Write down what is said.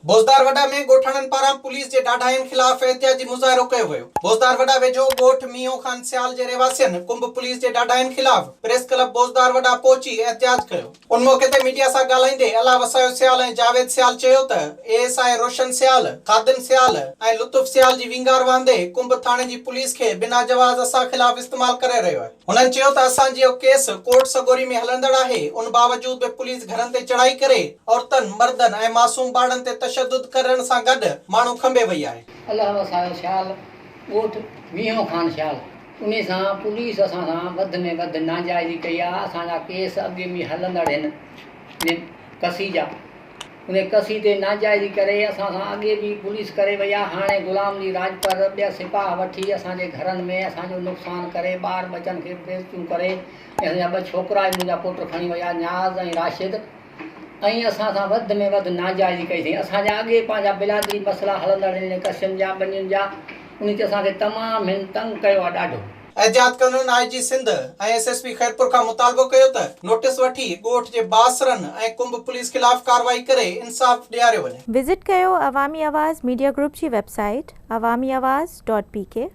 भोजदार वडा में गोठाणन पारां पुलिस जे ॾाढाइनि खिलाफ़ एहतियाजी मुज़ाहिरो कयो वियो। भोजदार वडा वेझो ॻोठ मीओ खान सियाल जे रहवासियनि कुंभ पुलिस जे ॾाढाइनि खिलाफ़ प्रेस क्लब भोजदार वडा पहुची एहतियाज कयो। उन मौके ते मीडिया सां ॻाल्हाईंदे अला वसायो सियाल ऐं जावेद सियाल चयो त एएसआई रोशन सियाल, खादिम सियाल ऐं लुत्फ सियाल जी विंगार वांदे कुंभ थाणे जी पुलिस खे बिना जवाज़ असां खिलाफ़ इस्तेमाल करे रहियो आहे। हुननि चयो त असांजो केस कोर्ट सगोरी में हलंदड़ आहे। उन बावजूद बि पुलिस घरनि ते चढ़ाई करे औरतनि, मर्दनि ऐं मासूम ॿारनि ते तशद्दुद करण सां गॾु माण्हू खंबे वई आहे। अलाह वसायो सियाल ॻोठ मीओ खान सियाल उन सां पुलिस असां सां वधि में वधि नाजाइज़ी कई आहे। असांजा केस अॻे में हलंदड़ आहिनि कसी जा। उन कसी ते नाजाइज़ी करे असां सां अॻे बि पुलिस करे वई आहे। हाणे ग़ुलाम दी राज पर ॿिया सिपाह वठी असांजे घरनि में असांजो नुक़सानु करे ॿार बचनि खे बेइज़तियूं करे ऐं असांजा ॿ छोकिरा मुंहिंजा पुट खणी विया न्याज़ ऐं राशिद ऐं असां सां वधि में वधि नाजाइज़ी कई अथई। असांजा अॻे पंहिंजा बिरादरी मसइला हलंदड़ आहिनि कसियुनि जा ॿनियुनि जा। उन ते असांखे तमामु हिन तंग कयो आहे ॾाढो। एहतियात करण आईजी सिंध ऐं एसएसपी खैरपुर खां मुतालबो कयो त नोटिस वठी ॻोठ जे बासरनि ऐं कुंभ पुलिस खिलाफ़ कार्रवाई करे इंसाफ़ ॾियारियो वञे। विजिट कयो अवामी आवाज़ मीडिया ग्रुप जी वेबसाइट awamiawaz.pk